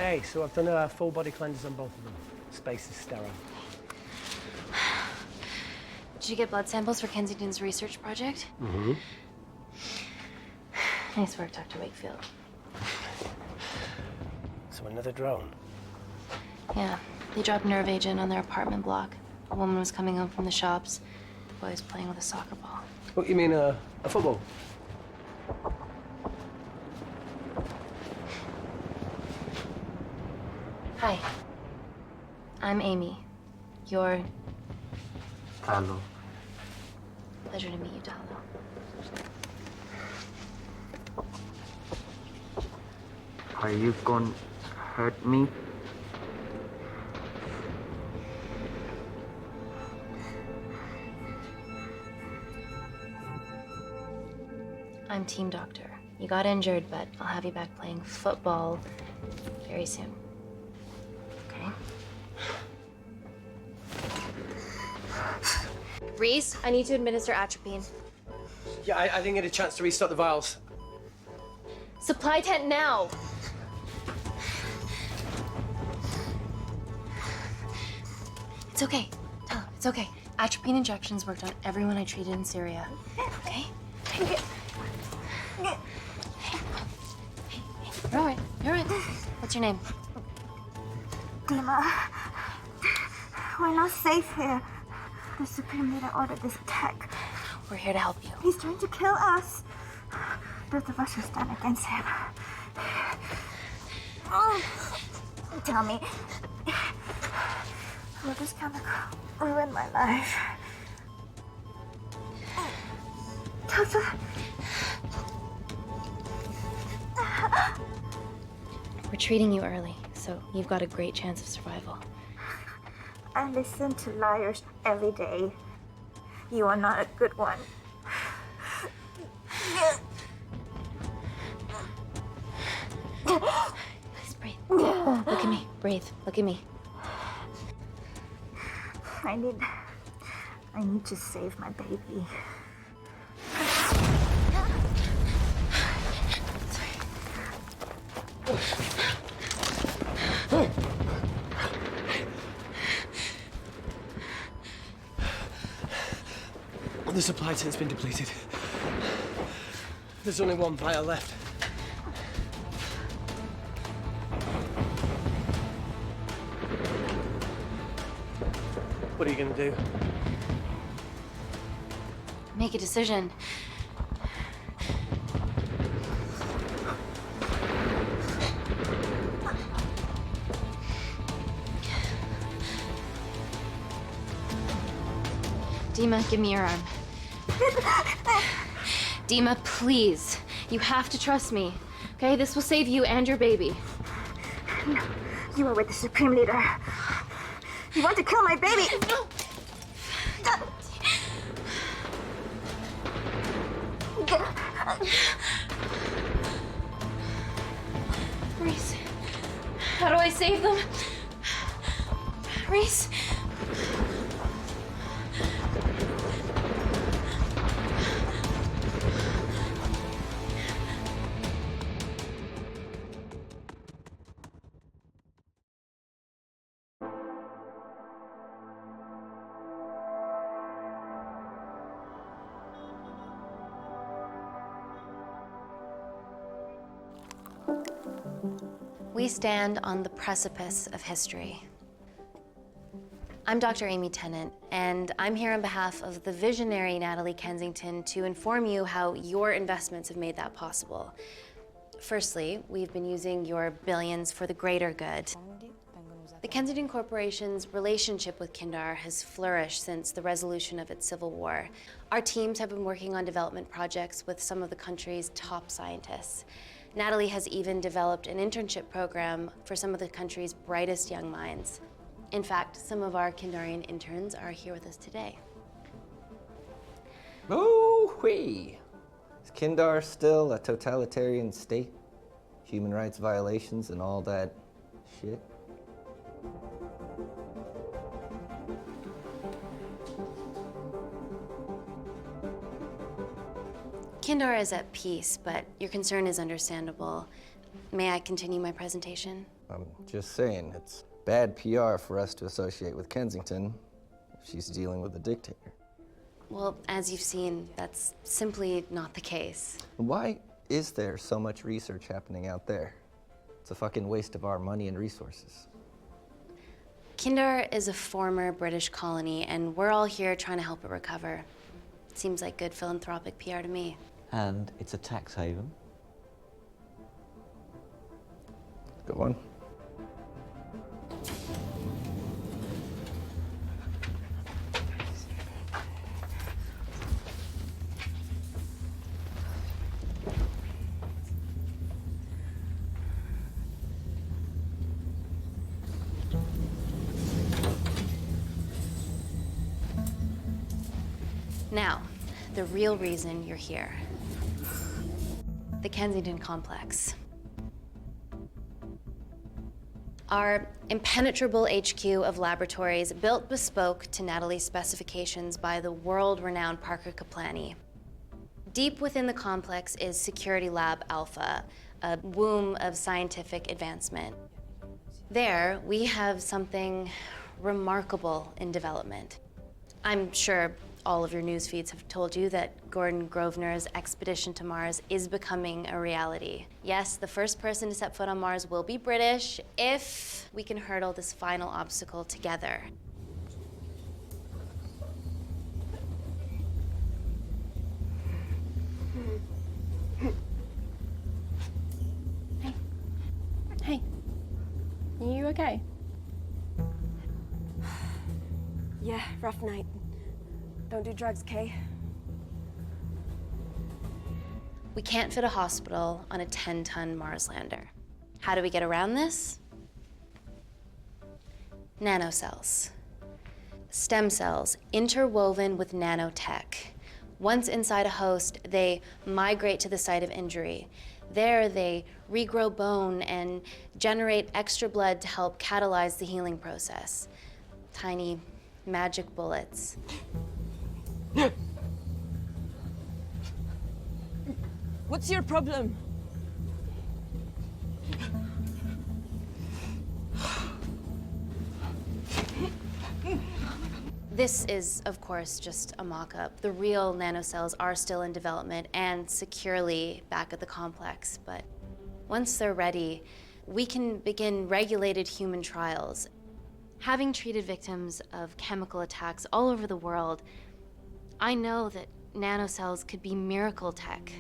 Okay, so I've done a full body cleanse on both of them. Space is sterile. Did you get blood samples for Kensington's research project? Mm-hmm. Nice work, Dr. Wakefield. So another drone. Yeah, they dropped nerve agent on their apartment block. A woman was coming home from the shops. The boy was playing with a soccer ball. What, you mean a football? Hi. I'm Amy. You're... Hello. Pleasure to meet you, Talo. Are you gonna hurt me? I'm team doctor. You got injured, but I'll have you back playing football very soon. Okay? Reese, I need to administer atropine. Yeah, I didn't get a chance to restock the vials. Supply tent now! It's okay. Tell him, it's okay. Atropine injections worked on everyone I treated in Syria. Okay? Hey. You're all right. You're all right. What's your name? Dima, we're not safe here. The Supreme Leader ordered this attack. We're here to help you. He's trying to kill us. Both of us should stand against him. Tell me, will this chemical ruin my life? Doctor. We're treating you early, so you've got a great chance of survival. I listen to liars every day. You are not a good one. Please breathe. Look at me. Breathe. Look at me. I need to save my baby. The supply tent's been depleted. There's only one vial left. What are you gonna do? Make a decision. Dima, give me your arm. Dima, please. You have to trust me. Okay? This will save you and your baby. No, you are with the Supreme Leader. You want to kill my baby? No! Reese, how do I save them? Reese? We stand on the precipice of history. I'm Dr. Amy Tennant, and I'm here on behalf of the visionary Natalie Kensington to inform you how your investments have made that possible. Firstly, we've been using your billions for the greater good. The Kensington Corporation's relationship with Kindar has flourished since the resolution of its civil war. Our teams have been working on development projects with some of the country's top scientists. Natalie has even developed an internship program for some of the country's brightest young minds. In fact, some of our Kindarian interns are here with us today. Oh-wee! Is Kindar still a totalitarian state? Human rights violations and all that shit? Kindar is at peace, but your concern is understandable. May I continue my presentation? I'm just saying, it's bad PR for us to associate with Kensington if she's dealing with a dictator. Well, as you've seen, that's simply not the case. Why is there so much research happening out there? It's a fucking waste of our money and resources. Kindar is a former British colony, and we're all here trying to help it recover. Seems like good philanthropic PR to me. And it's a tax haven. Go on. Now, the real reason you're here. The Kensington complex. Our impenetrable HQ of laboratories built bespoke to Natalie's specifications by the world-renowned Parker Kaplani. Deep within the complex is Security Lab Alpha, a womb of scientific advancement. There, we have something remarkable in development. I'm sure all of your news feeds have told you that Gordon Grosvenor's expedition to Mars is becoming a reality. Yes, the first person to set foot on Mars will be British if we can hurdle this final obstacle together. Hey, are you okay? Yeah, rough night. Don't do drugs, Kay. We can't fit a hospital on a 10-ton Mars lander. How do we get around this? Nanocells. Stem cells interwoven with nanotech. Once inside a host, they migrate to the site of injury. There, they regrow bone and generate extra blood to help catalyze the healing process. Tiny magic bullets. What's your problem? This is, of course, just a mock-up. The real nanocells are still in development and securely back at the complex, but once they're ready, we can begin regulated human trials. Having treated victims of chemical attacks all over the world, I know that nanocells could be miracle tech.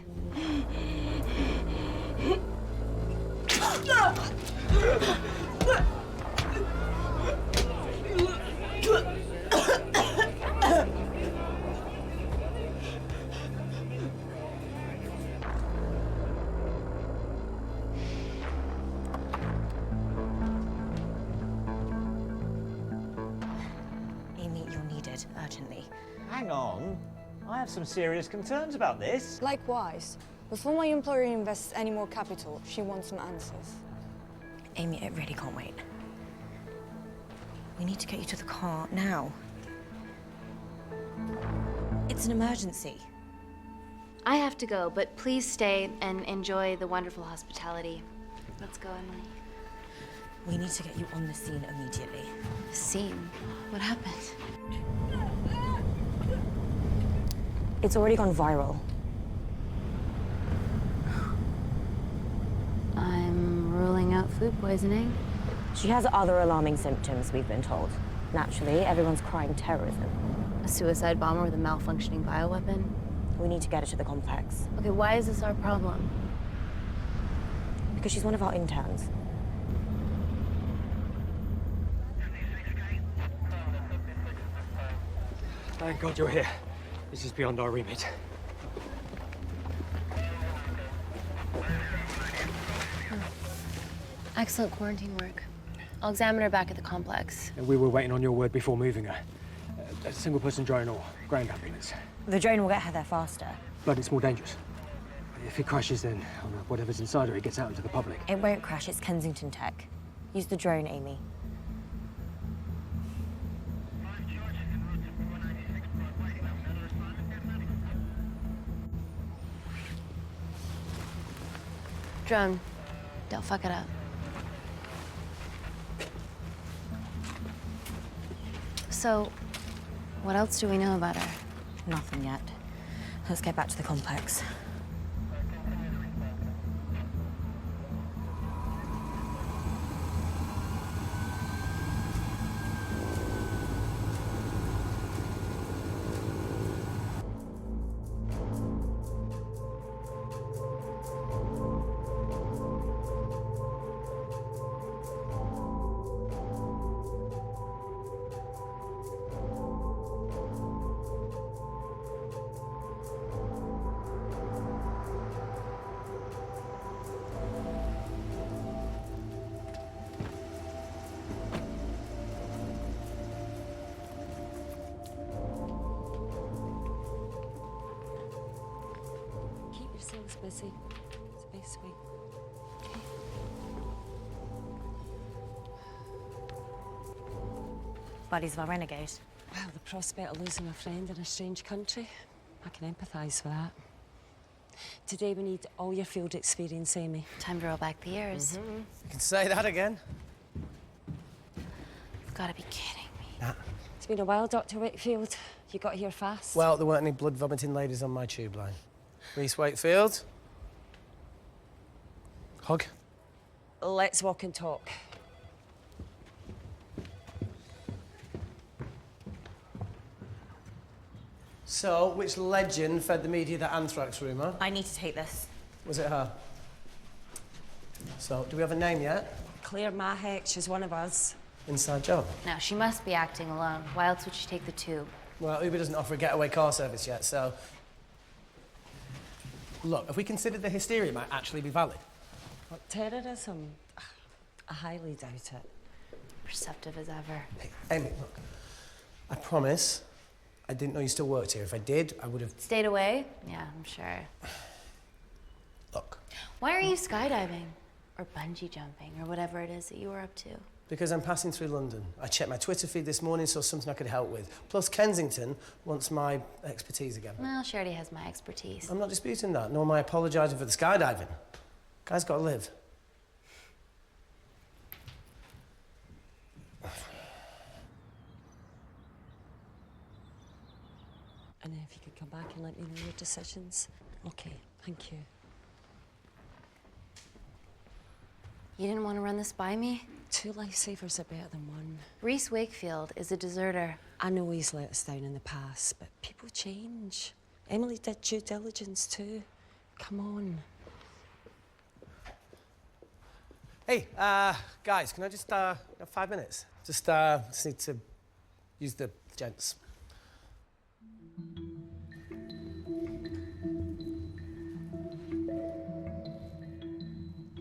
Amy, you're needed urgently. Hang on. I have some serious concerns about this. Likewise. Before my employer invests any more capital, she wants some answers. Amy, it really can't wait. We need to get you to the car now. It's an emergency. I have to go, but please stay and enjoy the wonderful hospitality. Let's go, Emily. We need to get you on the scene immediately. Scene? What happened? It's already gone viral. I'm ruling out food poisoning. She has other alarming symptoms, we've been told. Naturally, everyone's crying terrorism. A suicide bomber with a malfunctioning bioweapon? We need to get her to the complex. Okay, why is this our problem? Because she's one of our interns. Thank God you're here. This is beyond our remit. Excellent quarantine work. I'll examine her back at the complex. And we were waiting on your word before moving her. A single-person drone or ground ambulance. The drone will get her there faster. But it's more dangerous. If it crashes, then whatever's inside her, it gets out into the public. It won't crash, it's Kensington tech. Use the drone, Amy. Drone, don't fuck it up. So, what else do we know about her? Nothing yet. Let's get back to the complex. Keep yourselves busy. It's a best way. Bodies of our renegade. Well, the prospect of losing a friend in a strange country, I can empathise with that. Today we need all your field experience, Amy. Time to roll back the years. You can say that again. You've got to be kidding me. Nah. It's been a while, Dr. Wakefield. You got here fast. Well, there weren't any blood-vomiting ladies on my tube line. Reese Wakefield. Hug. Let's walk and talk. So, which legend fed the media that anthrax rumour? I need to take this. Was it her? So, do we have a name yet? Claire Mahek, she's one of us. Inside job. No, she must be acting alone. Why else would she take the tube? Well, Uber doesn't offer a getaway car service yet, so... Look, if we considered the hysteria might actually be valid. What, terrorism? I highly doubt it. Perceptive as ever. Hey, Amy, look. I promise I didn't know you still worked here. If I did, I would have... Stayed away? Yeah, I'm sure. Look. Why are you skydiving? Or bungee jumping, or whatever it is that you were up to? Because I'm passing through London. I checked my Twitter feed this morning, saw something I could help with. Plus, Kensington wants my expertise again. Well, she already has my expertise. I'm not disputing that, nor am I apologising for the skydiving. Guy's got to live. And then if you could come back and let me know your decisions. Okay, thank you. You didn't want to run this by me? 2 lifesavers are better than 1. Reese Wakefield is a deserter. I know he's let us down in the past, but people change. Emily did due diligence too. Come on. Hey, guys, can I just, have 5 minutes? Just need to use the gents.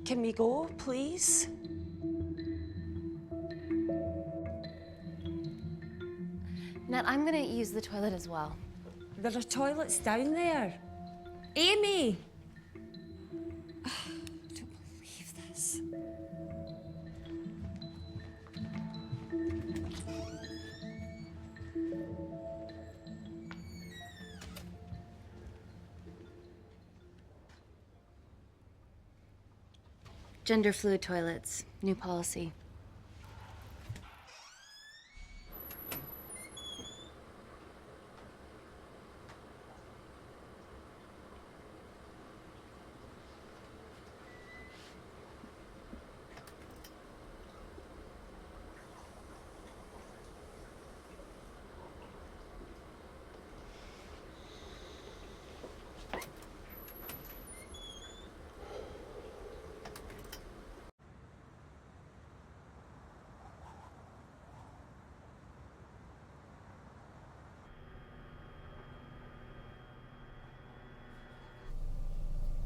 Can we go, please? Nat, I'm gonna use the toilet as well. There are toilets down there. Amy! I don't believe this. Gender fluid toilets, new policy.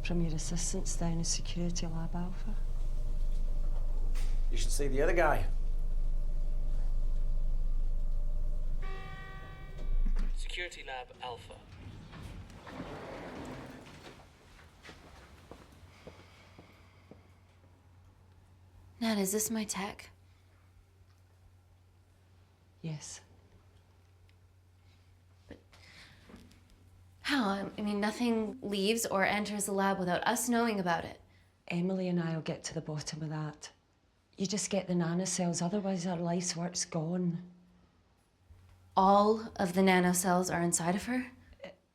From your assistants down in Security Lab Alpha. You should see the other guy. Security Lab Alpha. Nat, is this my tech? Yes. How? I mean, nothing leaves or enters the lab without us knowing about it. Emily and I'll get to the bottom of that. You just get the nanocells, otherwise our life's work's gone. all of the nanocells are inside of her?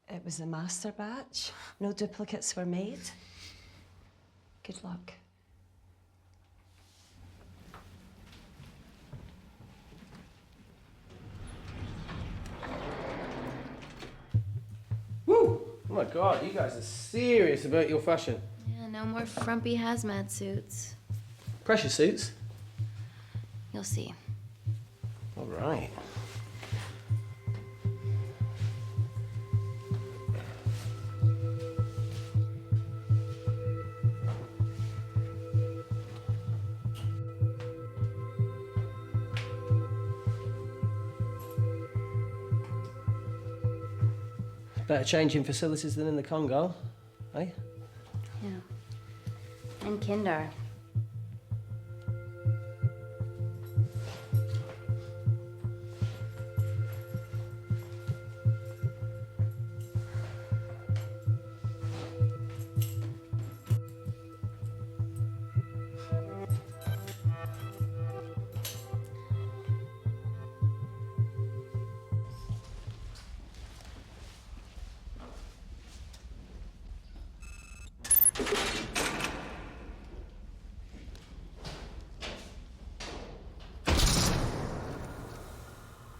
It was a master batch. No duplicates were made. Good luck. Woo! Oh my God, you guys are serious about your fashion. Yeah, no more frumpy hazmat suits. Pressure suits? You'll see. All right. Better changing facilities than in the Congo, eh? Yeah. And Kindar.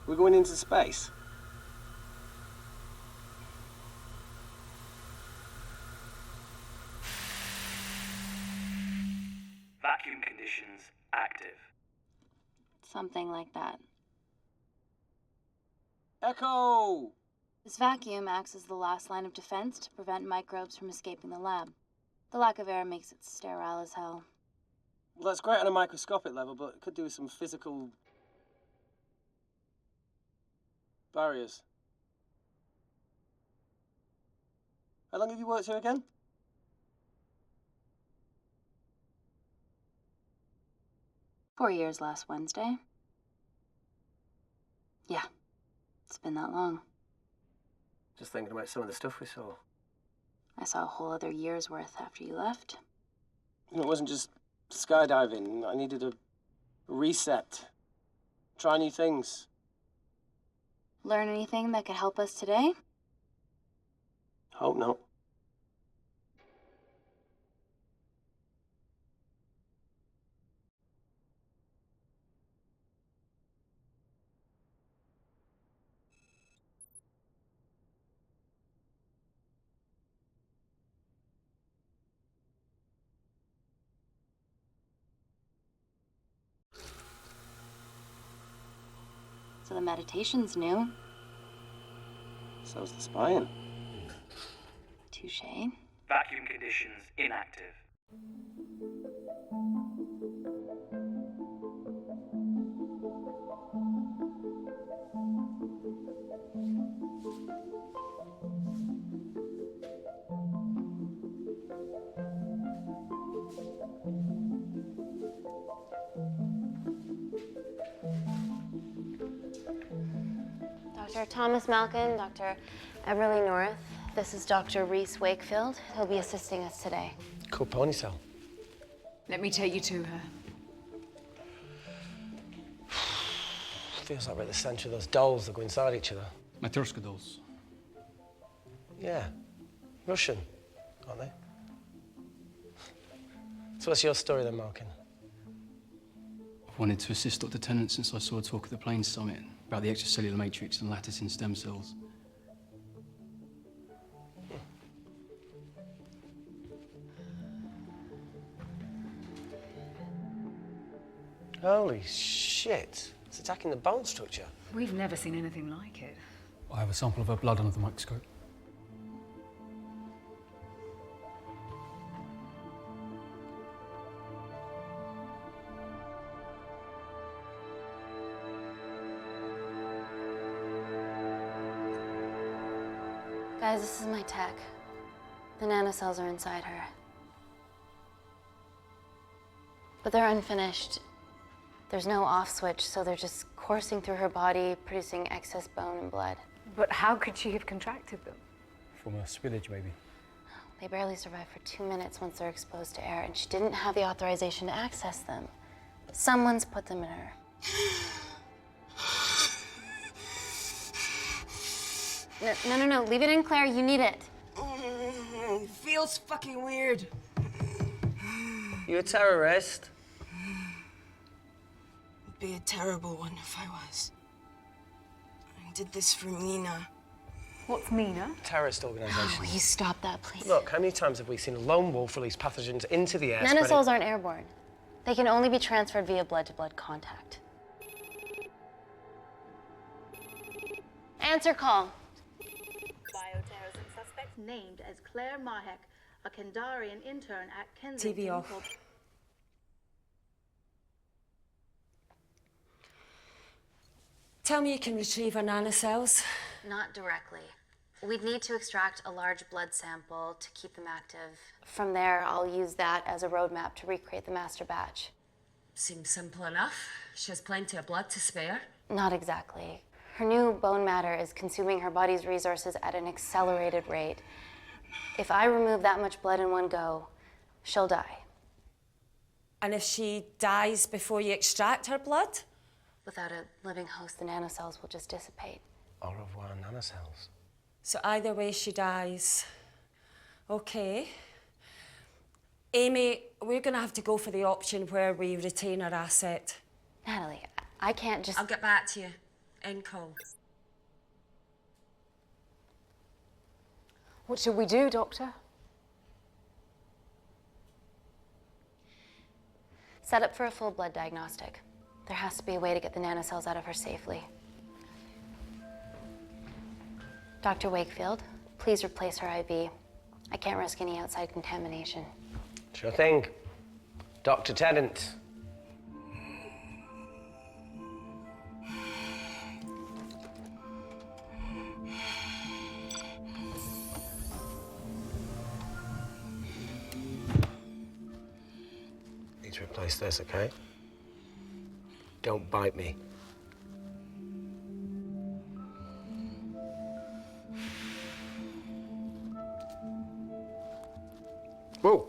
We're going into space. Vacuum conditions active. Something like that. Echo! This vacuum acts as the last line of defense to prevent microbes from escaping the lab. The lack of air makes it sterile as hell. Well, that's great on a microscopic level, but it could do with some physical barriers. How long have you worked here again? "4 years last Wednesday. Yeah, it's been that long. Just thinking about some of the stuff we saw. I saw a whole other year's worth after you left. It wasn't just skydiving. I needed a reset. Try new things. Learn anything that could help us today? Hope not. So the meditation's new. So's the spying. Touché. Vacuum conditions inactive. Dr. Thomas Malkin, Dr. Everly North. This is Dr. Reese Wakefield. He'll be assisting us today. Cool ponytail. Let me take you to her. Feels like we're at the centre of those dolls that go inside each other. Matryoshka dolls. Yeah. Russian, aren't they? So what's your story then, Malkin? I've wanted to assist Dr. Tennant since I saw a talk at the Plains Summit about the extracellular matrix and lattice in stem cells. Holy shit. It's attacking the bone structure. We've never seen anything like it. I have a sample of her blood under the microscope. Guys, this is my tech. The nanocells are inside her. But they're unfinished. There's no off switch, so they're just coursing through her body, producing excess bone and blood. But how could she have contracted them? From a spillage, maybe. They barely survive for 2 minutes once they're exposed to air, and she didn't have the authorization to access them. Someone's put them in her. No. Leave it in, Claire. You need it. Feels fucking weird. You a terrorist? It'd be a terrible one if I was. I did this for Mina. What's Mina? Terrorist organisation. Will you stop that, please? Look, how many times have we seen a lone wolf release pathogens into the air? Nanocells aren't airborne. They can only be transferred via blood-to-blood contact. Answer call. Bioterrorism suspect named as Claire Mahek, a Kandarian intern at Kensington. TV off. Tell me you can retrieve our nanocells. Not directly. We'd need to extract a large blood sample to keep them active. From there, I'll use that as a roadmap to recreate the master batch. Seems simple enough. She has plenty of blood to spare. Not exactly. Her new bone matter is consuming her body's resources at an accelerated rate. If I remove that much blood in one go, she'll die. And if she dies before you extract her blood? Without a living host, the nanocells will just dissipate. Au revoir, nanocells. So either way she dies. Okay. Amy, we're gonna have to go for the option where we retain our asset. Natalie, I can't just... I'll get back to you. End call. What should we do, Doctor? Set up for a full blood diagnostic. There has to be a way to get the nanocells out of her safely. Dr. Wakefield, please replace her IV. I can't risk any outside contamination. Sure thing. Dr. Tennant. Need to replace this, okay? Don't bite me. Whoa!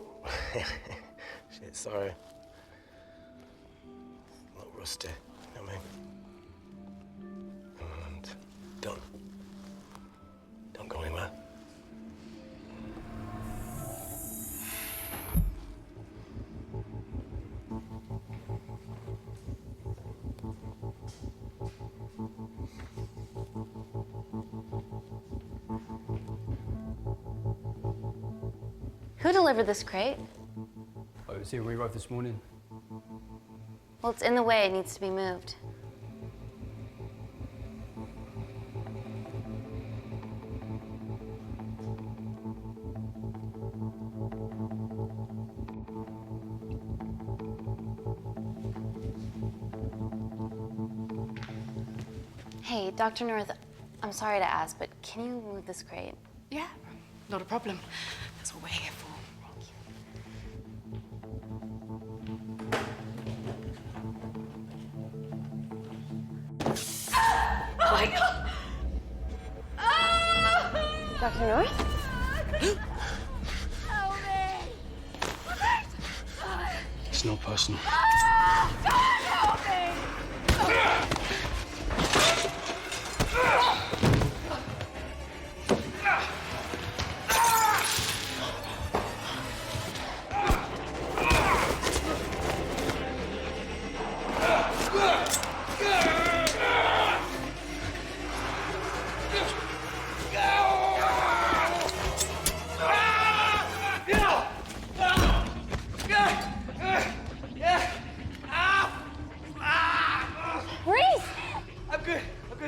Shit, sorry. A little rusty, you know what I mean? And don't go anywhere. Who delivered this crate? I was here when we arrived this morning. Well, it's in the way. It needs to be moved. Hey, Dr. North, I'm sorry to ask, but can you move this crate? Yeah, not a problem. That's what we're here for. Oh my God! Dr. North? Help me! It's not personal. Don't help me!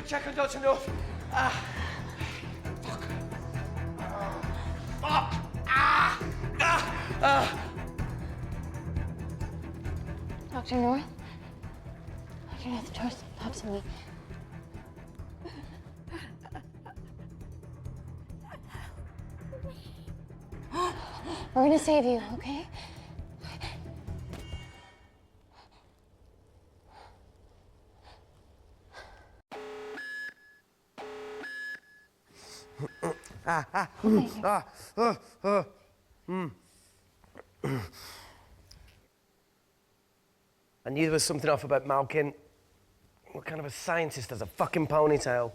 Check on Dr. North. Fuck. Fuck. Dr. North? Dr. North, the door's stops me. We're gonna save you, okay? I knew there was something off about Malkin. What kind of a scientist has a fucking ponytail?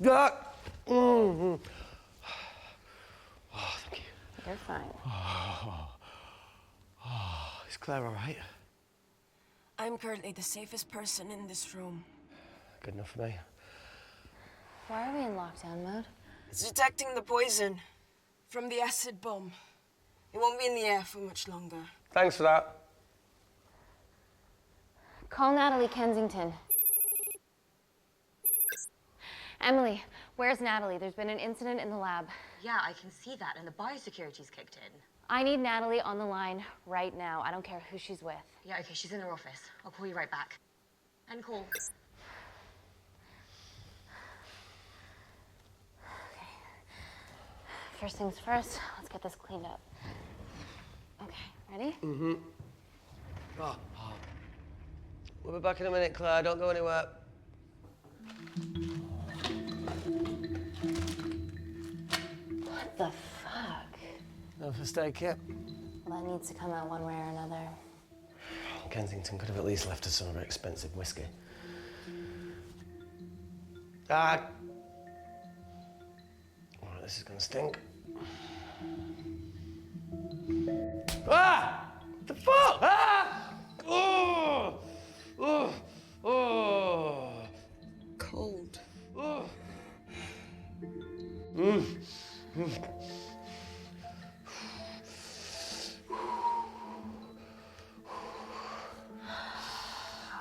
Oh, thank you. You're fine. Is Claire all right? I'm currently the safest person in this room. Good enough for me. Why are we in lockdown mode? It's detecting the poison from the acid bomb. It won't be in the air for much longer. Thanks for that. Call Natalie Kensington. Emily, where's Natalie? There's been an incident in the lab. Yeah, I can see that, and the biosecurity's kicked in. I need Natalie on the line right now. I don't care who she's with. Yeah, okay, she's in her office. I'll call you right back. End call. Okay. First things first, let's get this cleaned up. Okay, ready? Mm-hmm. Oh. We'll be back in a minute, Claire. Don't go anywhere. What the fuck? No first aid kit. Well, that needs to come out one way or another. Kensington could have at least left us some of her expensive whiskey. Ah! All right, this is gonna stink. Ah! What the fuck? Ah! Oh! Oh! Oh! Cold. Oh!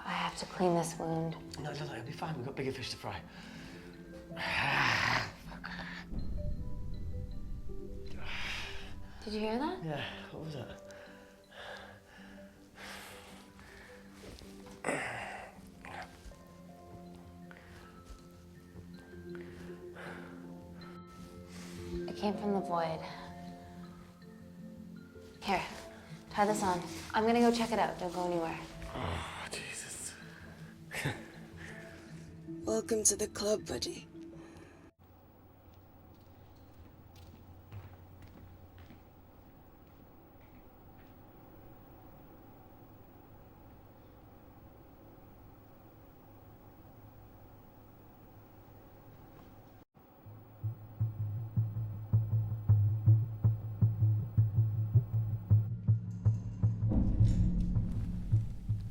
I have to clean this wound. No, it'll be fine. We've got bigger fish to fry. Did you hear that? Yeah, what was that? It came from the void. Here, try this on. I'm gonna go check it out. Don't go anywhere. Oh, Jesus. Welcome to the club, buddy.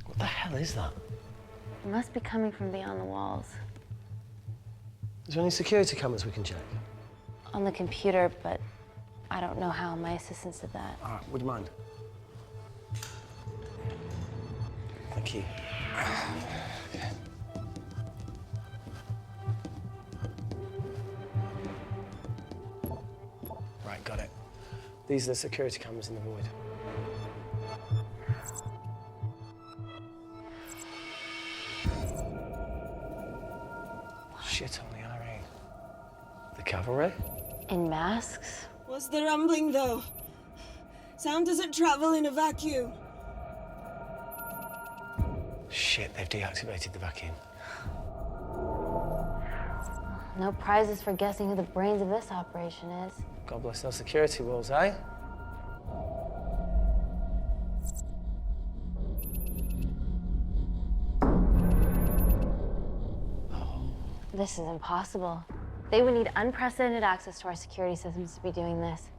What the hell is that? It must be coming from beyond the walls. Is there any security cameras we can check? On the computer, but I don't know how. My assistants did that. All right, would you mind? Thank you. Right, got it. These are the security cameras in the void. Shit on the RA. The cavalry? In masks? What's the rumbling, though? Sound doesn't travel in a vacuum. Shit, they've deactivated the vacuum. No prizes for guessing who the brains of this operation is. God bless those security walls, eh? This is impossible. They would need unprecedented access to our security systems to be doing this.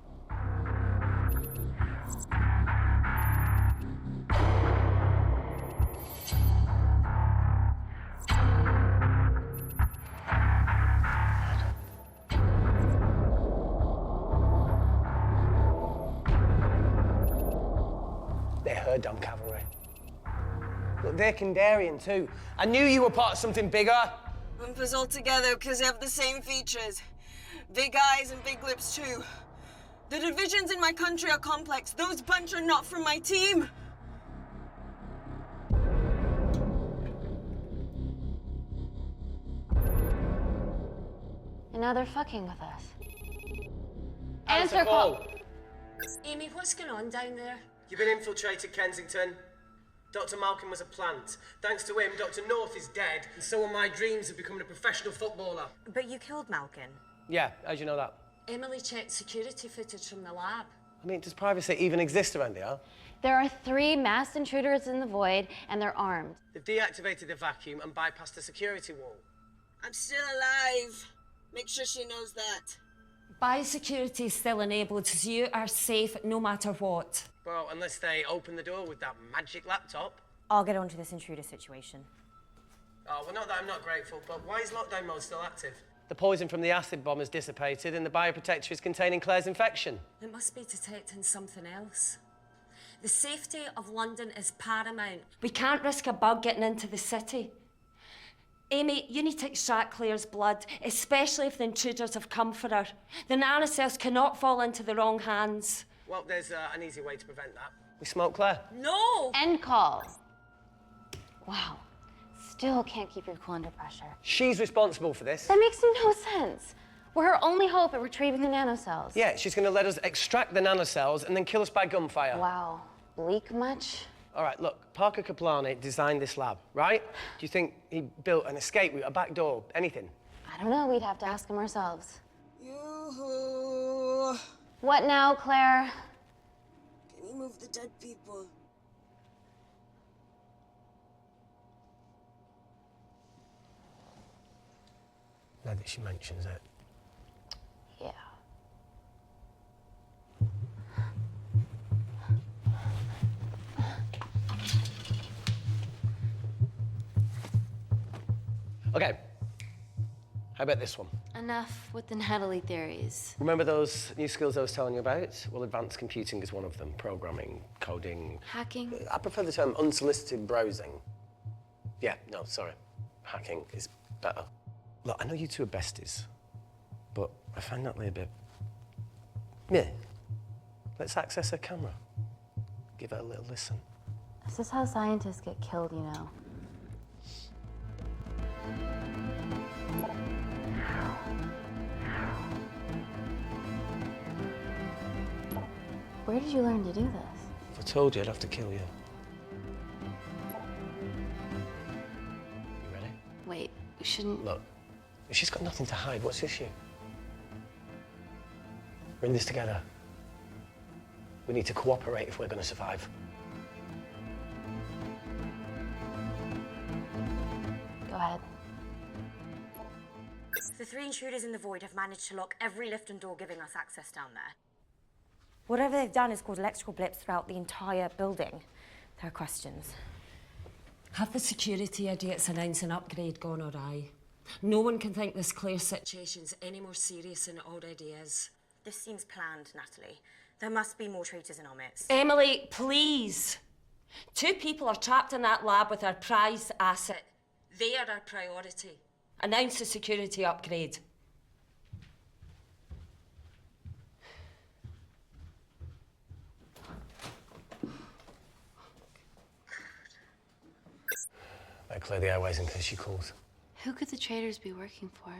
They're her damn cavalry. Look, they're Kandarian too. I knew you were part of something bigger. Lump us all together because they have the same features. Big eyes and big lips too. The divisions in my country are complex. Those bunch are not from my team. And now they're fucking with us. Answer call. Amy, what's going on down there? You've been infiltrated, Kensington. Dr. Malkin was a plant. Thanks to him, Dr. North is dead, and so are my dreams of becoming a professional footballer. But you killed Malkin. Yeah, how'd you know that? Emily checked security footage from the lab. I mean, does privacy even exist around here? There are 3 masked intruders in the void, and they're armed. They've deactivated the vacuum and bypassed the security wall. I'm still alive. Make sure she knows that. Biosecurity is still enabled, so you are safe no matter what. Well, unless they open the door with that magic laptop. I'll get onto this intruder situation. Oh, well, not that I'm not grateful, but why is lockdown mode still active? The poison from the acid bomb has dissipated and the bioprotector is containing Claire's infection. It must be detecting something else. The safety of London is paramount. We can't risk a bug getting into the city. Amy, you need to extract Claire's blood, especially if the intruders have come for her. The nanocells cannot fall into the wrong hands. Well, there's an easy way to prevent that. We smoke Claire. No! End call. Wow. Still can't keep your cool under pressure. She's responsible for this. That makes no sense. We're her only hope at retrieving the nanocells. Yeah, she's going to let us extract the nanocells and then kill us by gunfire. Wow. Bleak much? All right, look, Parker Kaplani designed this lab, right? Do you think he built an escape route, a back door, anything? I don't know. We'd have to ask him ourselves. Yoo-hoo. What now, Claire? Can you move the dead people? Now that she mentions it. Yeah. Okay. How about this one? Enough with the Natalie theories. Remember those new skills I was telling you about? Well, advanced computing is one of them. Programming, coding. Hacking? I prefer the term unsolicited browsing. Yeah, no, sorry. Hacking is better. Look, I know you two are besties, but I find Natalie a bit... Yeah. Let's access her camera. Give her a little listen. This is how scientists get killed, you know. Where did you learn to do this? If I told you, I'd have to kill you. You ready? Wait, you shouldn't... Look, if she's got nothing to hide, what's the issue? We're in this together. We need to cooperate if we're going to survive. Go ahead. The 3 intruders in the void have managed to lock every lift and door giving us access down there. Whatever they've done has caused electrical blips throughout the entire building. There are questions. Have the security idiots announced an upgrade gone awry? No one can think this Claire situation's any more serious than it already is. This seems planned, Natalie. There must be more traitors in our midst. Emily, please. 2 people are trapped in that lab with our prized asset. They are our priority. Announce the security upgrade. Better clear the airways in case she calls. Who could the traitors be working for?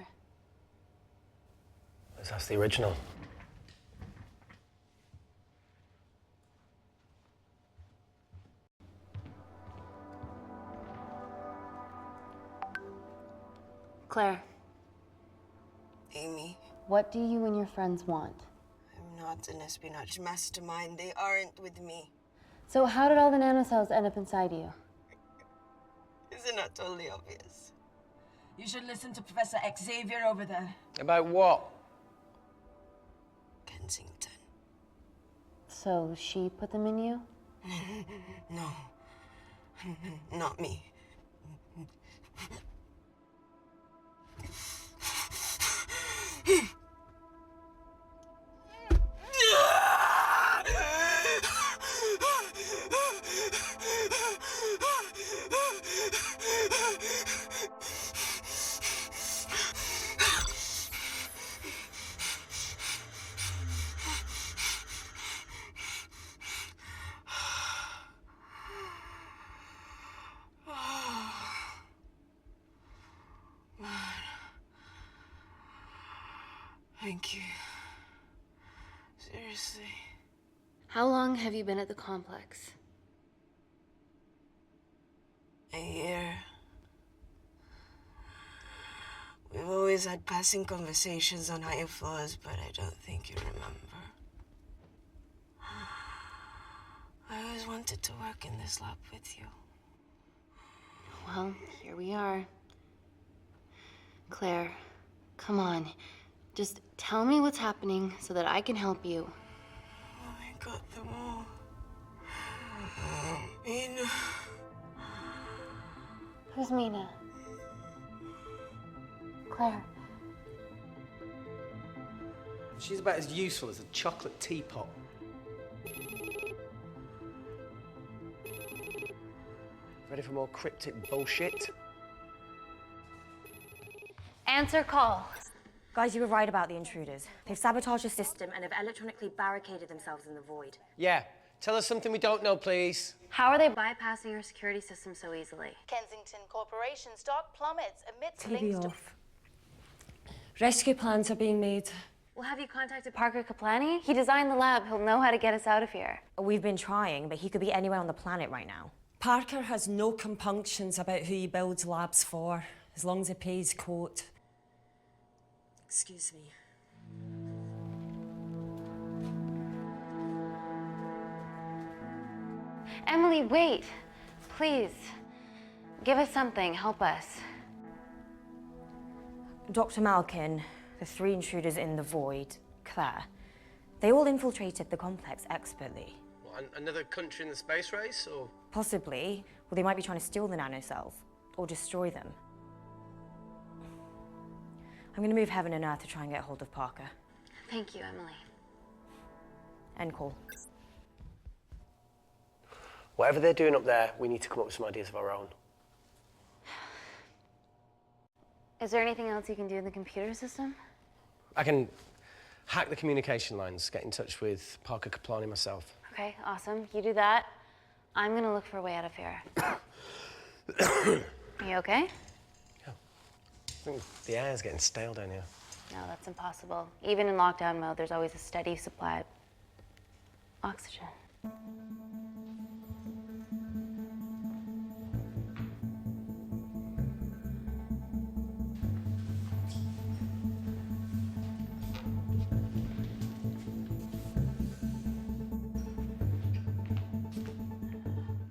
Let's ask the original. Claire, Amy, what do you and your friends want? I'm not an espionage mastermind. They aren't with me. So how did all the nanocells end up inside you? Isn't that totally obvious? You should listen to Professor Xavier over there. About what? Kensington. So she put them in you? No. Not me. Thank you. Seriously. How long have you been at the complex? A year. We've always had passing conversations on higher floors, but I don't think you remember. I always wanted to work in this lab with you. Well, here we are. Claire, Come on. Just tell me what's happening so that I can help you. I got them all. Mina. Who's Mina? Claire. She's about as useful as a chocolate teapot. Ready for more cryptic bullshit? Answer call. Guys, you were right about the intruders. They've sabotaged the system and have electronically barricaded themselves in the void. Yeah. Tell us something we don't know, please. How are they bypassing our security system so easily? Kensington Corporation stock plummets amidst TV links to... off. Rescue plans are being made. Well, have you contacted Parker Kaplani? He designed the lab. He'll know how to get us out of here. We've been trying, but he could be anywhere on the planet right now. Parker has no compunctions about who he builds labs for, as long as he pays quote. Excuse me. Emily, wait. Please. Give us something. Help us. Dr. Malkin, the 3 intruders in the void, Claire, they all infiltrated the complex expertly. What, another country in the space race, or? Possibly. Well, they might be trying to steal the nanocells or destroy them. I'm going to move heaven and earth to try and get hold of Parker. Thank you, Emily. End call. Whatever they're doing up there, we need to come up with some ideas of our own. Is there anything else you can do in the computer system? I can hack the communication lines, get in touch with Parker Kaplani myself. Okay, awesome. You do that. I'm gonna look for a way out of here. Are you okay? I think the air's getting stale down here. No, that's impossible. Even in lockdown mode, there's always a steady supply of oxygen.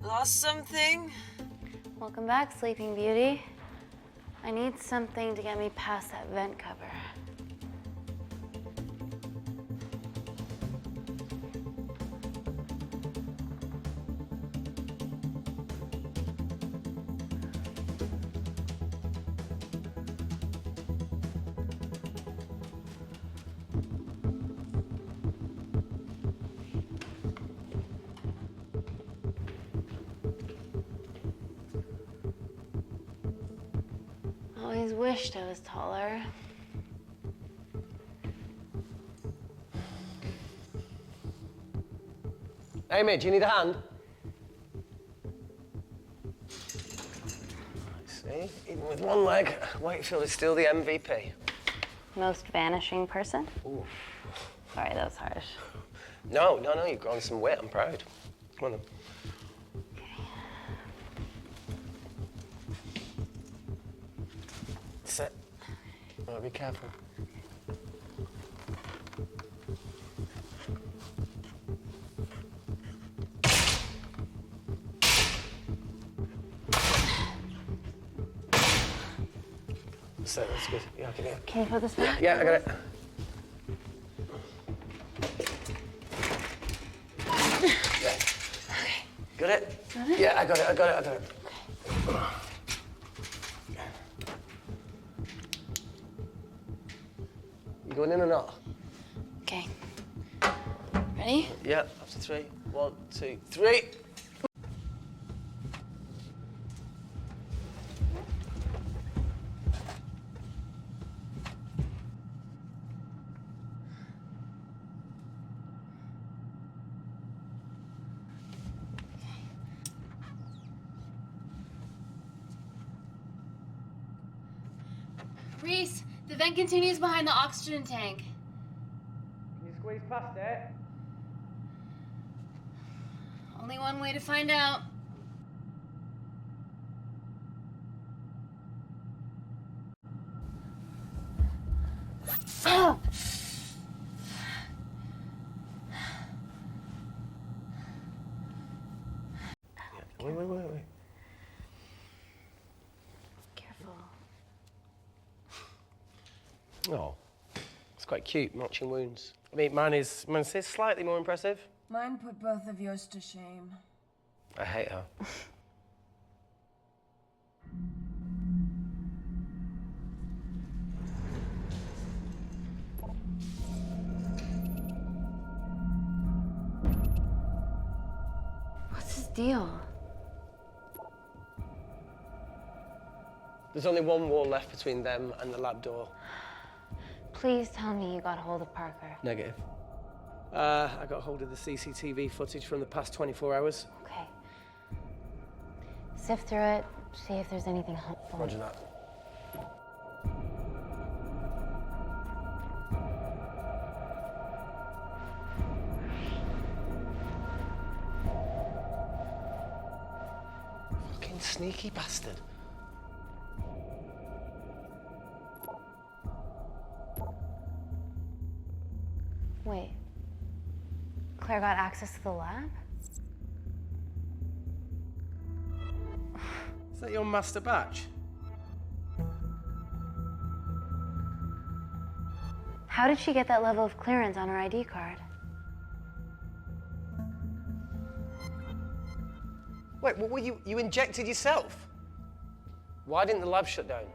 Lost something? Welcome back, Sleeping Beauty. I need something to get me past that vent cover. Always wished I was taller. Amy, do you need a hand? See, even with one leg, Wakefield is still the MVP. Most vanishing person? Ooh. Sorry, that was harsh. No, you've grown some weight, I'm proud. Come on then. Sit. Oh, be careful. Sit, that's good. Yeah, I can hear. Can you put this back? Yeah, I got it. Yeah. Got it? Got it? Yeah, I got it. You going in or not? Okay. Ready? Yeah, after 3. 1, 2, 3. Reese, the vent continues behind the oxygen tank. Can you squeeze past it? Only one way to find out. Oh! Wait. Careful. Oh, it's quite cute, matching wounds. I mean, mine is slightly more impressive. Mine put both of yours to shame. I hate her. What's his deal? There's only one wall left between them and the lab door. Please tell me you got hold of Parker. Negative. I got hold of the CCTV footage from the past 24 hours. Okay. Sift through it, see if there's anything helpful. Roger that. Fucking sneaky bastard. Wait. Claire got access to the lab? Is that your master batch? How did she get that level of clearance on her ID card? Wait, what were you injected yourself? Why didn't the lab shut down?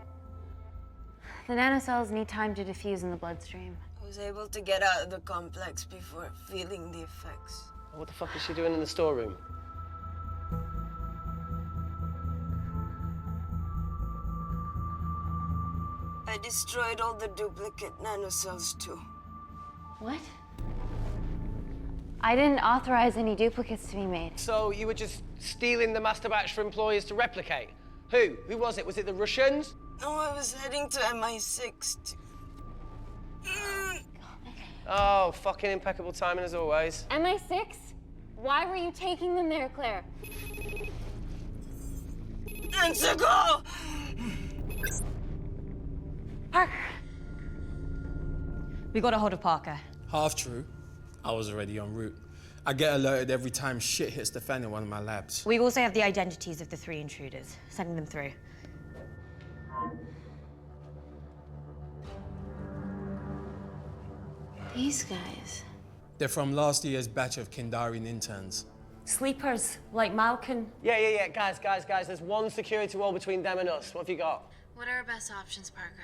The nanocells need time to diffuse in the bloodstream. I was able to get out of the complex before feeling the effects. What the fuck is she doing in the storeroom? I destroyed all the duplicate nanocells too. What? I didn't authorize any duplicates to be made. So you were just stealing the master batch for employers to replicate? Who? Who was it? Was it the Russians? No, I was heading to MI6 Oh, fucking impeccable timing as always. MI6? Why were you taking them there, Claire? Let's go! Parker! We got a hold of Parker. Half true. I was already en route. I get alerted every time shit hits the fan in one of my labs. We also have the identities of the 3 intruders. Sending them through. These guys. They're from last year's batch of Kindarian interns. Sleepers, like Malkin. Yeah. Guys. There's one security wall between them and us. What have you got? What are our best options, Parker?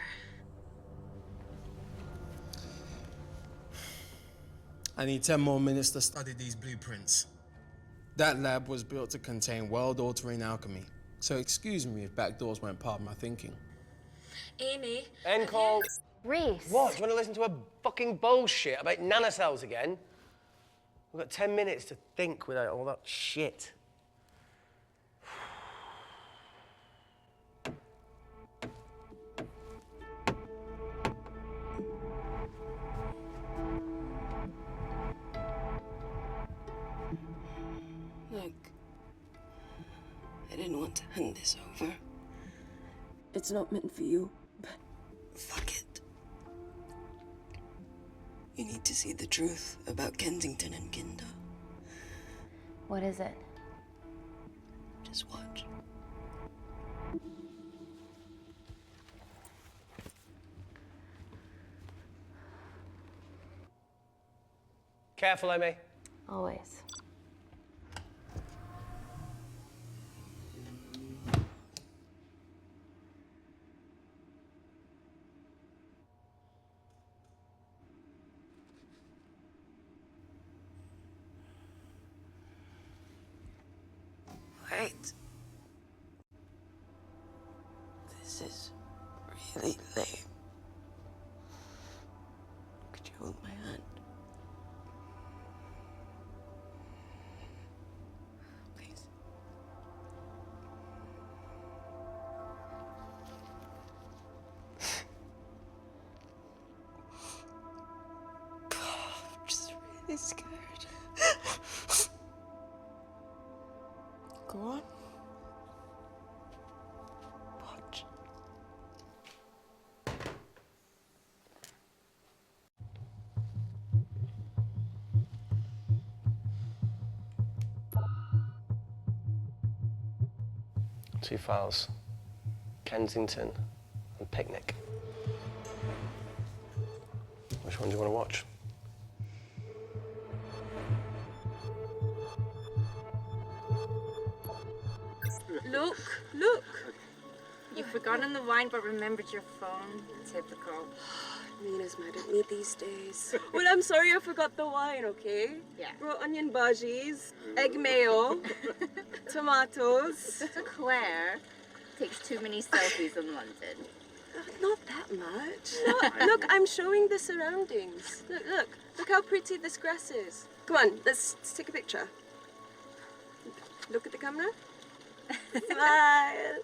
I need 10 more minutes to study these blueprints. That lab was built to contain world-altering alchemy. So excuse me if backdoors weren't part of my thinking. Amy. End call. Reese. What? Do you want to listen to a fucking bullshit about nanocells again? We've got 10 minutes to think without all that shit. Look, I didn't want to hand this over. It's not meant for you, but fuck it. You need to see the truth about Kensington and Kinder. What is it? Just watch. Careful, Amy. Always. Wait. This is really lame. Could you hold my hand? Please. God, I'm just really scared. Go on. Watch. Two files. Kensington and Picnic. Which one do you want to watch? Look, look. You've forgotten the wine but remembered your phone. Typical. Mina's mad at me these days. Well, I'm sorry I forgot the wine, okay? Yeah. Raw onion bhajis, egg mayo, tomatoes. Claire takes too many selfies in London. Not that much. Look, I'm showing the surroundings. Look how pretty this grass is. Come on, let's take a picture. Look at the camera. Smile.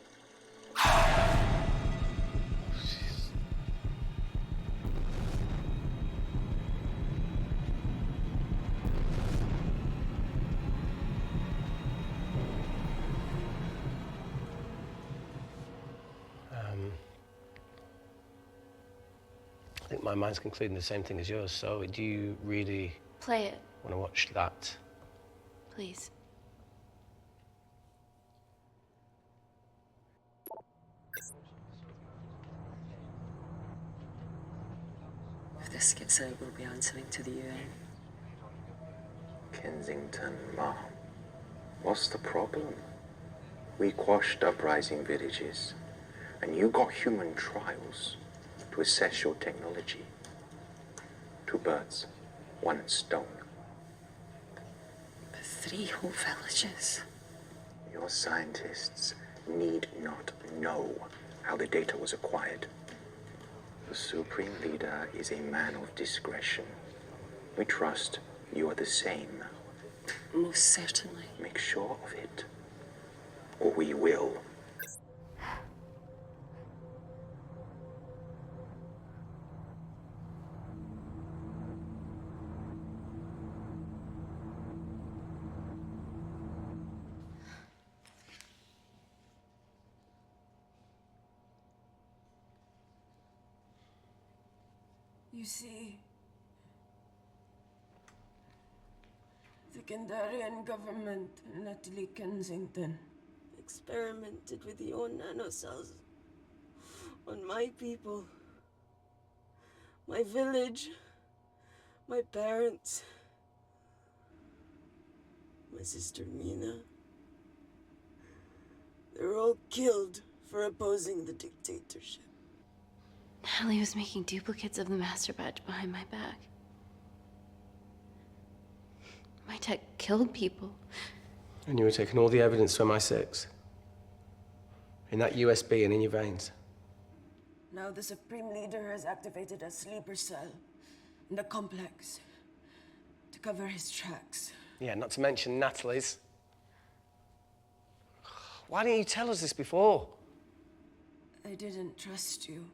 I think my mind's concluding the same thing as yours, so do you really Play it, want to watch that? please. If this gets out, we'll be answering to the UN. Kensington, Ma. What's the problem? We quashed uprising villages, and you got human trials to assess your technology. 2 birds, 1 stone. But 3 whole villages. Your scientists need not know how the data was acquired. The Supreme Leader is a man of discretion. We trust you are the same. Most certainly. Make sure of it, or we will. You see, the Kandarian government and Natalie Kensington experimented with your nanocells on my people, my village, my parents, my sister Mina. They were all killed for opposing the dictatorship. Natalie was making duplicates of the master badge behind my back. My tech killed people. And you were taking all the evidence to MI6? In that USB and in your veins? Now the Supreme Leader has activated a sleeper cell in the complex to cover his tracks. Yeah, not to mention Natalie's. Why didn't you tell us this before? I didn't trust you.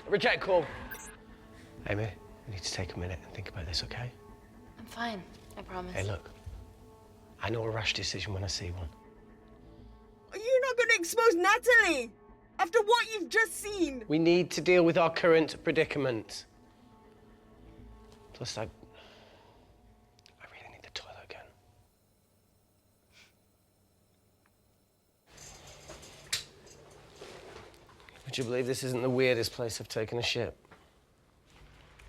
Reject call. Amy, we need to take a minute and think about this, okay? I'm fine, I promise. Hey, look. I know a rash decision when I see one. Are you not going to expose Natalie? After what you've just seen? We need to deal with our current predicament. Plus, I really need the toilet again. Would you believe this isn't the weirdest place I've taken a shit?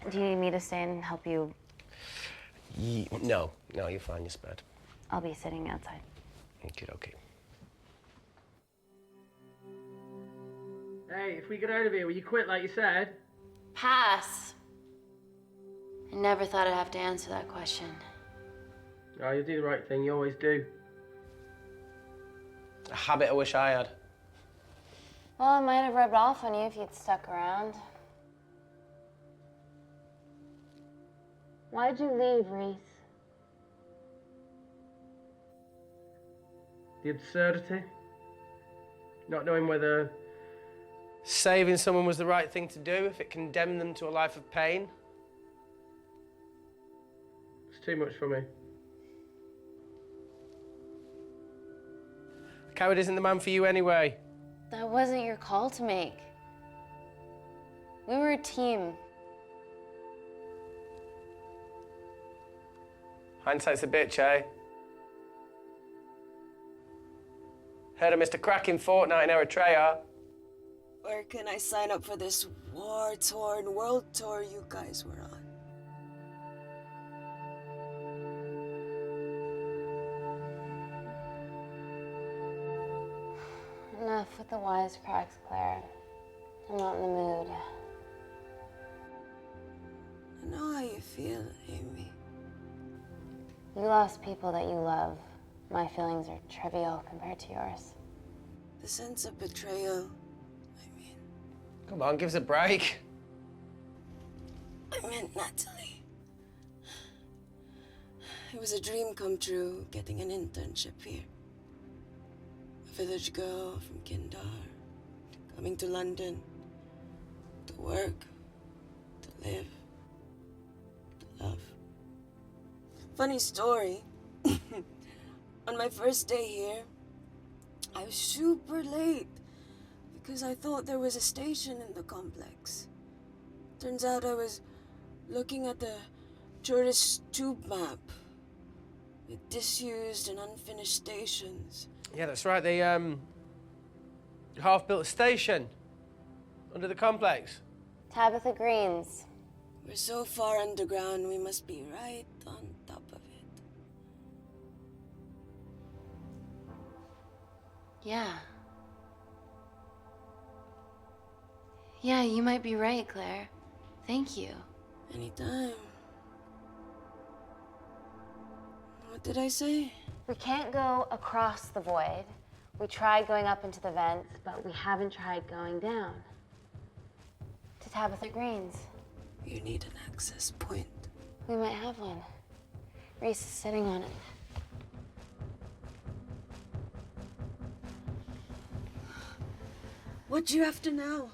Do you need me to stay and help you? No, you're fine, you're spared. I'll be sitting outside. Okay. Hey, if we get out of here, will you quit like you said? Pass. I never thought I'd have to answer that question. Oh, you do the right thing, you always do. A habit I wish I had. Well, it might have rubbed off on you if you'd stuck around. Why'd you leave, Reese? The absurdity. Not knowing whether Saving someone was the right thing to do if it condemned them to a life of pain. it's too much for me. A coward isn't the man for you anyway. That wasn't your call to make. We were a team. Hindsight's a bitch, eh? Heard of Mr. Cracking Fortnite in Eritrea. Where can I sign up for this war-torn world tour you guys were on? Enough with the wisecracks, Claire. I'm not in the mood. I know how you feel, Amy. You lost people that you love. My feelings are trivial compared to yours. The sense of betrayal. Come on, give us a break. I meant Natalie. It was a dream come true, getting an internship here. A village girl from Kindar, coming to London, to work, to live, to love. Funny story. On my first day here, I was super late because I thought there was a station in the complex. Turns out I was looking at the tourist tube map with disused and unfinished stations. Yeah, that's right. They half-built station under the complex. Tabitha Greens. We're so far underground, we must be right on top of it. Yeah. Yeah, you might be right, Claire. Thank you. Anytime. What did I say? We can't go across the void. We tried going up into the vents, but we haven't tried going down. To Tabitha Greens. You need an access point. We might have one. Reese is sitting on it. What do you have to know?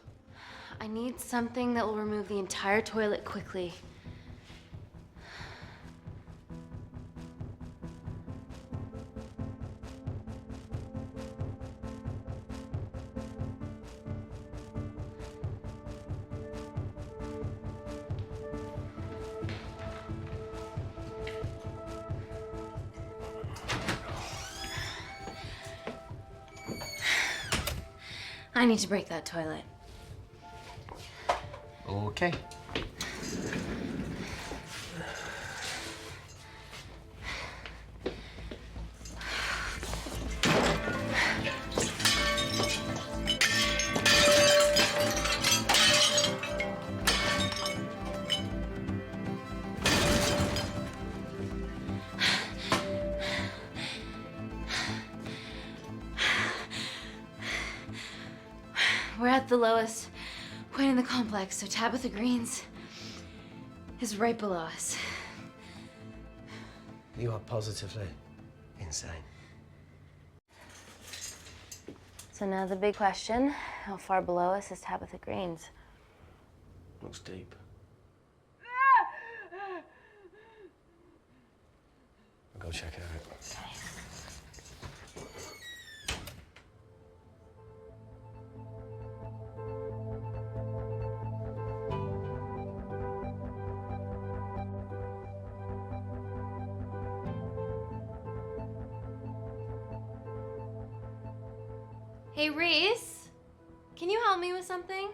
I need something that will remove the entire toilet quickly. I need to break that toilet. Okay. We're at the lowest point in the complex, so Tabitha Greens is right below us. You are positively insane. So now the big question, how far below us is Tabitha Greens? Looks deep. I'll go check it out. Hey, Reese, can you help me with something?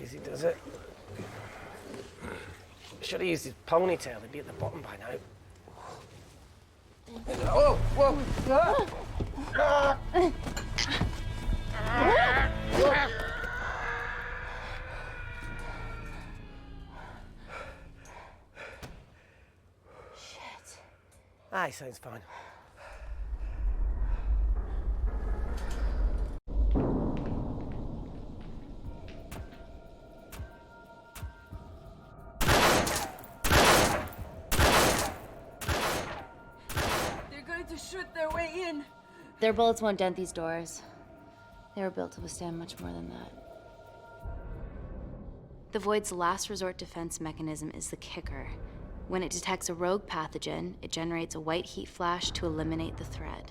Easy does it. Should have used his ponytail. He'd be at the bottom by now. Oh, whoa! Ah! Ah! Shit. Aye, sounds fine. They're going to shoot their way in. Their bullets won't dent these doors. They were built to withstand much more than that. The Void's last resort defense mechanism is the kicker. When it detects a rogue pathogen, it generates a white heat flash to eliminate the threat.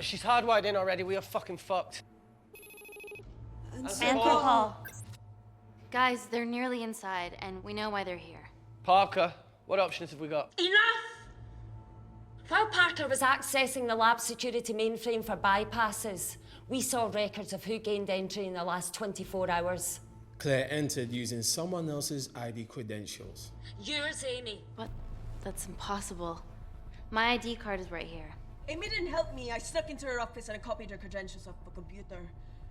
She's hardwired in already. We are fucking fucked. And Paul. Guys, they're nearly inside, and we know why they're here. Parker, what options have we got? Enough! While Parker was accessing the lab security mainframe for bypasses, we saw records of who gained entry in the last 24 hours. Claire entered using someone else's ID credentials. Yours, Amy. What? That's impossible. My ID card is right here. Amy didn't help me. I snuck into her office and I copied her credentials off the computer.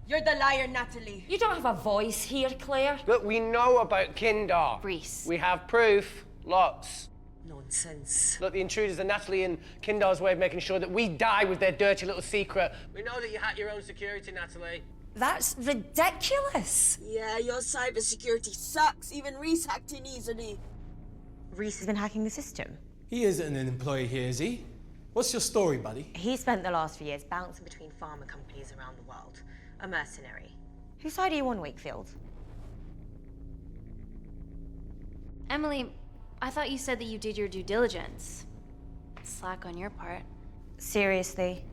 You're the liar, Natalie. You don't have a voice here, Claire. Look, we know about Kindar. Reese. We have proof. Lots. Nonsense. Look, the intruders are Natalie and Kindar's way of making sure that we die with their dirty little secret. We know that you hack your own security, Natalie. That's ridiculous. Yeah, your cybersecurity sucks. Even Reese hacked in easily. Reese has been hacking the system. He isn't an employee here, is he? What's your story, buddy? He spent the last few years bouncing between pharma companies around the world. A mercenary. Whose side are you on, Wakefield? Emily, I thought you said that you did your due diligence. Slack on your part. Seriously?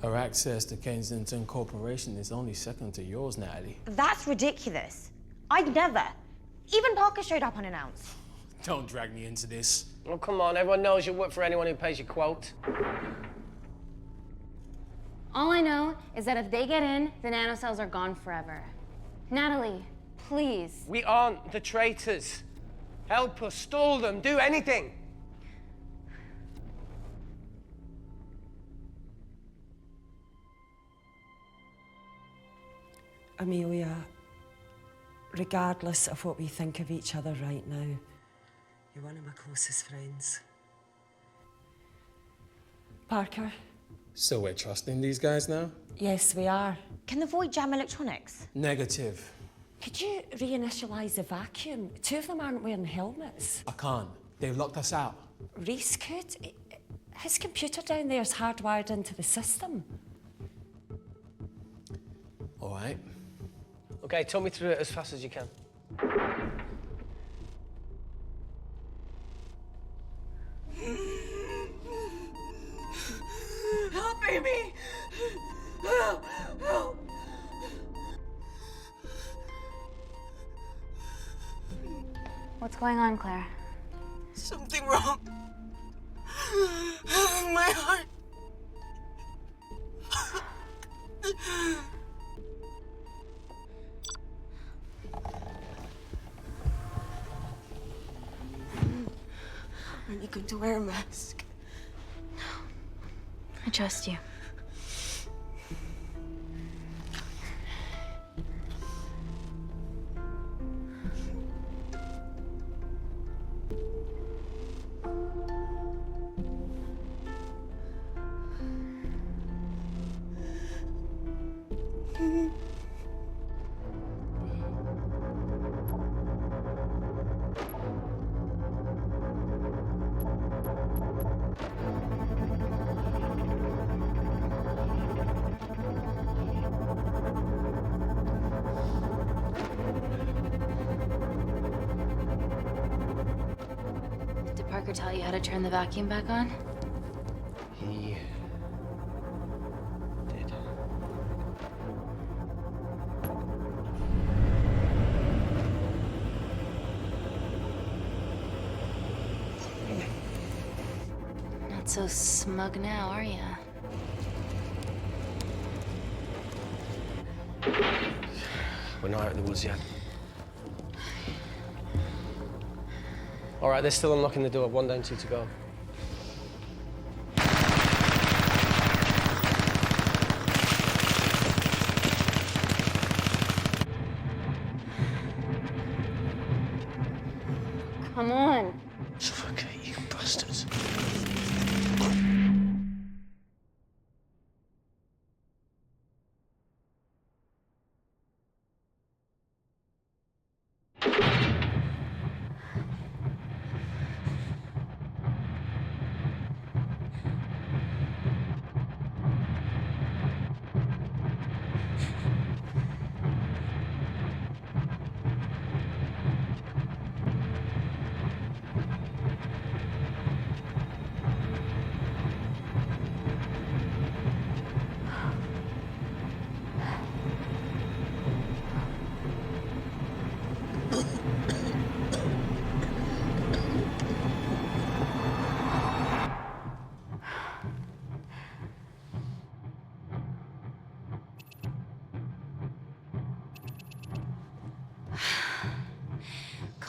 Our access to Kensington Corporation is only second to yours, Natalie. That's ridiculous. I'd never. Even Parker showed up unannounced. Don't drag me into this. Oh, come on. Everyone knows you work for anyone who pays your quote. All I know is that if they get in, the nanocells are gone forever. Natalie, please. We aren't the traitors. Help us, stall them, do anything. Amelia, regardless of what we think of each other right now, You're one of my closest friends. Parker? So we're trusting these guys now? Yes, we are. Can the void jam electronics? Negative. Could you reinitialize the vacuum? Two of them aren't wearing helmets. I can't. They've locked us out. Reese could. His computer down there is hardwired into the system. All right. Okay, talk me through it as fast as you can. Help, Amy! Help! Help! What's going on, Claire? Something wrong. My heart. Are you going to wear a mask? I trust you. Did Parker tell you how to turn the vacuum back on? He did. Not so smug now, are ya? We're not out of the woods yet. All right, they're still unlocking the door. 1 down, 2 to go. Come on. Suffocate, you bastards.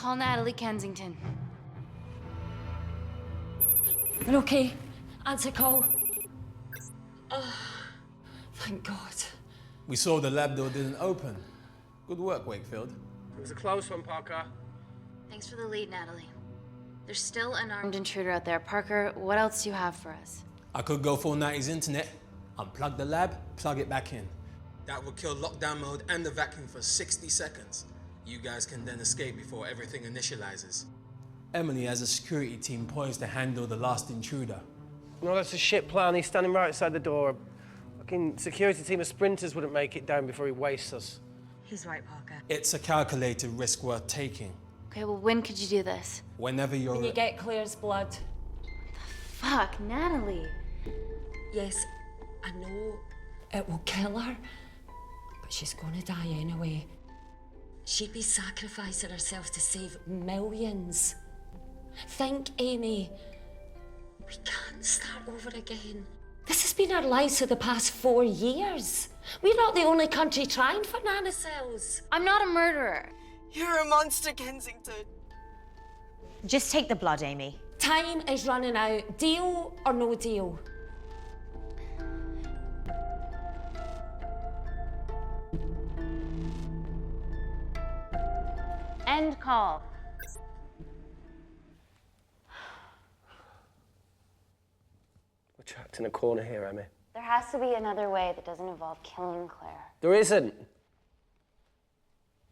Call Natalie Kensington. We're okay. Answer call. Oh, thank God. We saw the lab door didn't open. Good work, Wakefield. It was a close one, Parker. Thanks for the lead, Natalie. There's still an armed intruder out there. Parker, what else do you have for us? I could go full 90s internet, unplug the lab, plug it back in. That would kill lockdown mode and the vacuum for 60 seconds. You guys can then escape before everything initializes. Emily has a security team poised to handle the last intruder. No, that's a shit plan. He's standing right outside the door. Fucking security team of sprinters wouldn't make it down before he wastes us. He's right, Parker. It's a calculated risk worth taking. Okay, well, when could you do this? Whenever you're... When you get Claire's blood. Fuck, Natalie. Yes, I know it will kill her, but she's gonna die anyway. She'd be sacrificing herself to save millions. Think, Amy. We can't start over again. This has been our lives for the past 4 years. We're not the only country trying for nanocells. I'm not a murderer. You're a monster, Kensington. Just take the blood, Amy. Time is running out. Deal or no deal? End call. We're trapped in a corner here, Emmy. There has to be another way that doesn't involve killing Claire. There isn't.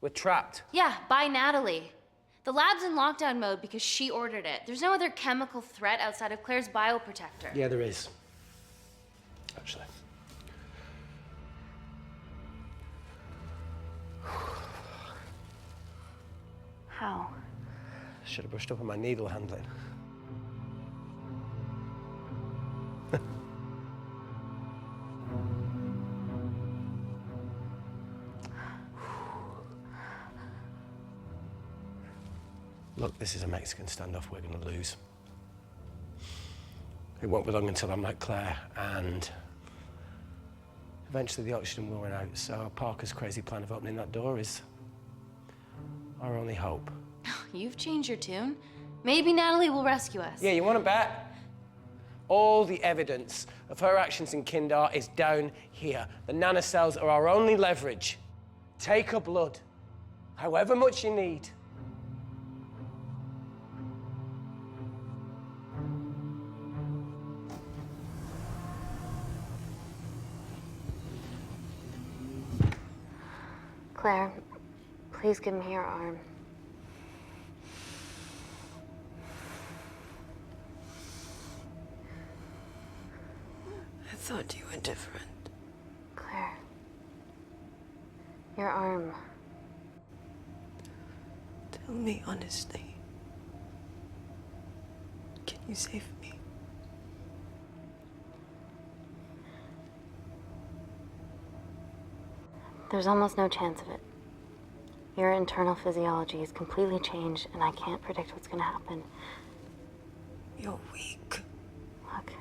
We're trapped. Yeah, by Natalie. The lab's in lockdown mode because she ordered it. There's no other chemical threat outside of Claire's bioprotector. Yeah, there is. Actually. How? Should have brushed up on my needle handling. Look, this is a Mexican standoff we're going to lose. It won't be long until I'm like Claire, and eventually the oxygen will run out, so Parker's crazy plan of opening that door is our only hope. You've changed your tune. Maybe Natalie will rescue us. Yeah, you want to bet? All the evidence of her actions in Kindar is down here. The nanocells are our only leverage. Take her blood, however much you need. Claire, please give me your arm. I thought you were different. Claire, your arm. Tell me honestly. Can you save me? There's almost no chance of it. Your internal physiology is completely changed, and I can't predict what's gonna happen. You're weak. Look,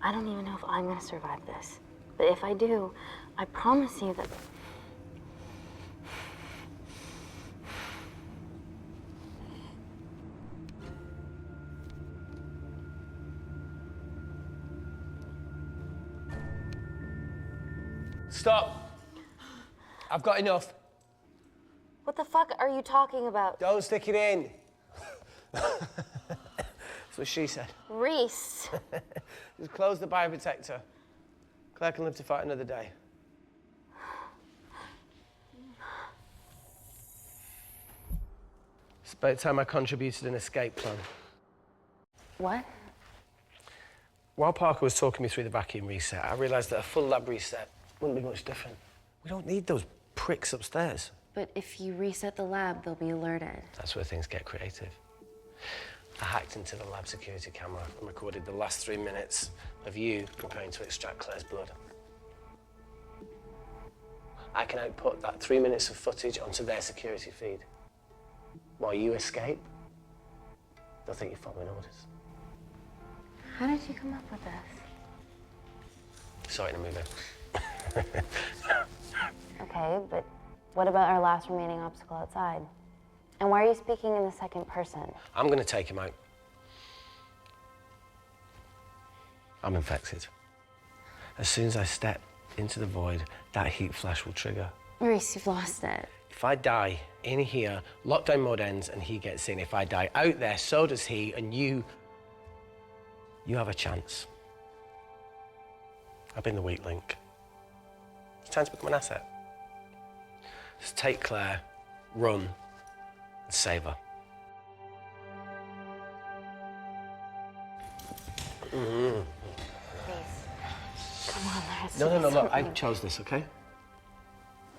I don't even know if I'm gonna survive this. But if I do, I promise you that... Stop. I've got enough. What the fuck are you talking about? Don't stick it in. That's what she said. Reese. Just close the bioprotector. Claire can live to fight another day. It's about time I contributed an escape plan. What? While Parker was talking me through the vacuum reset, I realised that a full lab reset wouldn't be much different. We don't need those pricks upstairs. But if you reset the lab, they'll be alerted. That's where things get creative. I hacked into the lab security camera and recorded the last 3 minutes of you preparing to extract Claire's blood. I can output that 3 minutes of footage onto their security feed. While you escape, they'll think you're following orders. How did you come up with this? Saw it in a movie. Okay, but what about our last remaining obstacle outside? And why are you speaking in the second person? I'm gonna take him out. I'm infected. As soon as I step into the void, that heat flash will trigger. Maurice, you've lost it. If I die in here, lockdown mode ends and he gets in. If I die out there, so does he, and you have a chance. I've been the weak link. It's time to become an asset. Just take Claire, run, and save her. Mm-hmm. Come on, let's No, do look, I something. chose this, okay? And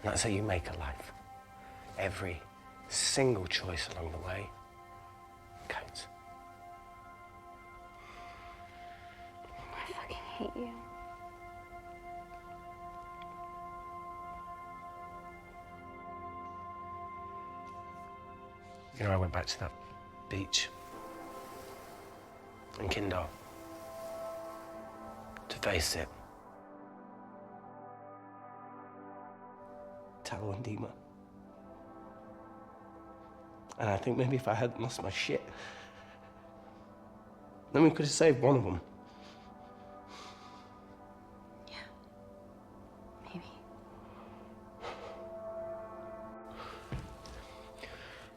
that's how you make a life. Every single choice along the way counts. I fucking hate you. You know, I went back to that beach in Kindar to face it. Talo and Dima. And I think maybe if I hadn't lost my shit, then we could have saved one of them. Yeah. Maybe.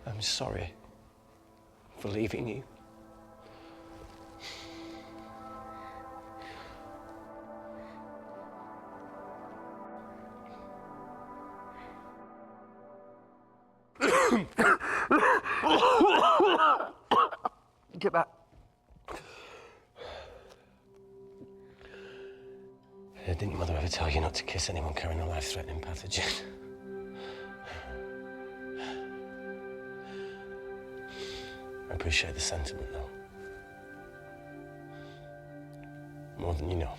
I'm sorry for leaving you. Get back. Didn't your mother ever tell you not to kiss anyone carrying a life-threatening pathogen? I appreciate the sentiment, though. More than you know.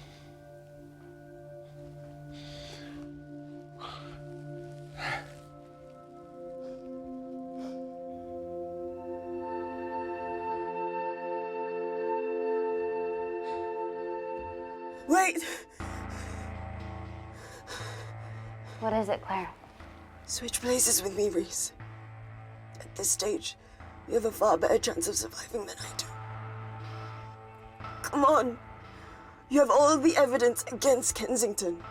Wait! What is it, Claire? Switch places with me, Reese. At this stage, you have a far better chance of surviving than I do. Come on. You have all the evidence against Kensington.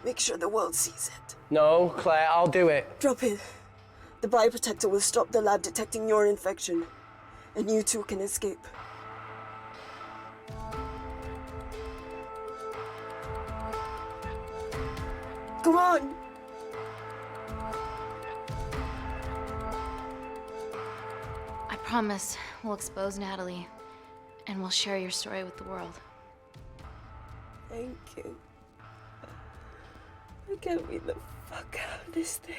Make sure the world sees it. No, Claire, I'll do it. Drop it. The bioprotector will stop the lab detecting your infection, and you two can escape. Come on! I promise we'll expose Natalie, and we'll share your story with the world. Thank you. Get me the fuck out of this thing.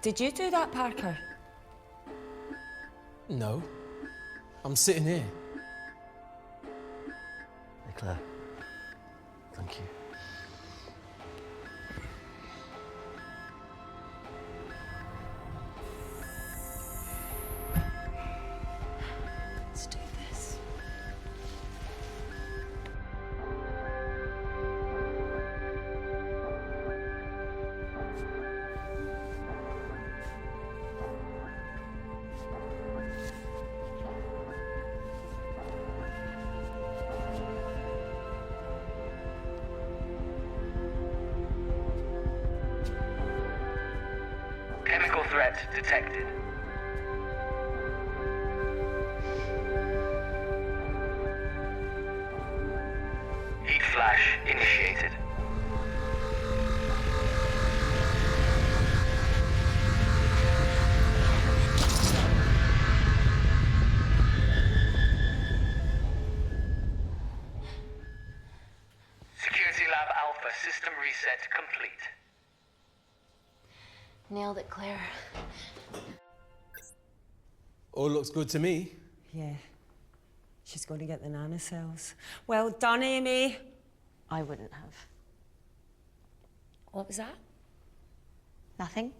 Did you do that, Parker? No. I'm sitting here. Hey, Claire. Thank you. Let's do this. Chemical threat detected. Heat flash initiated. Security Lab Alpha system reset complete. Nailed it, Claire. All looks good to me. Yeah. She's going to get the nanocells. Well done, Amy. I wouldn't have. What was that? Nothing.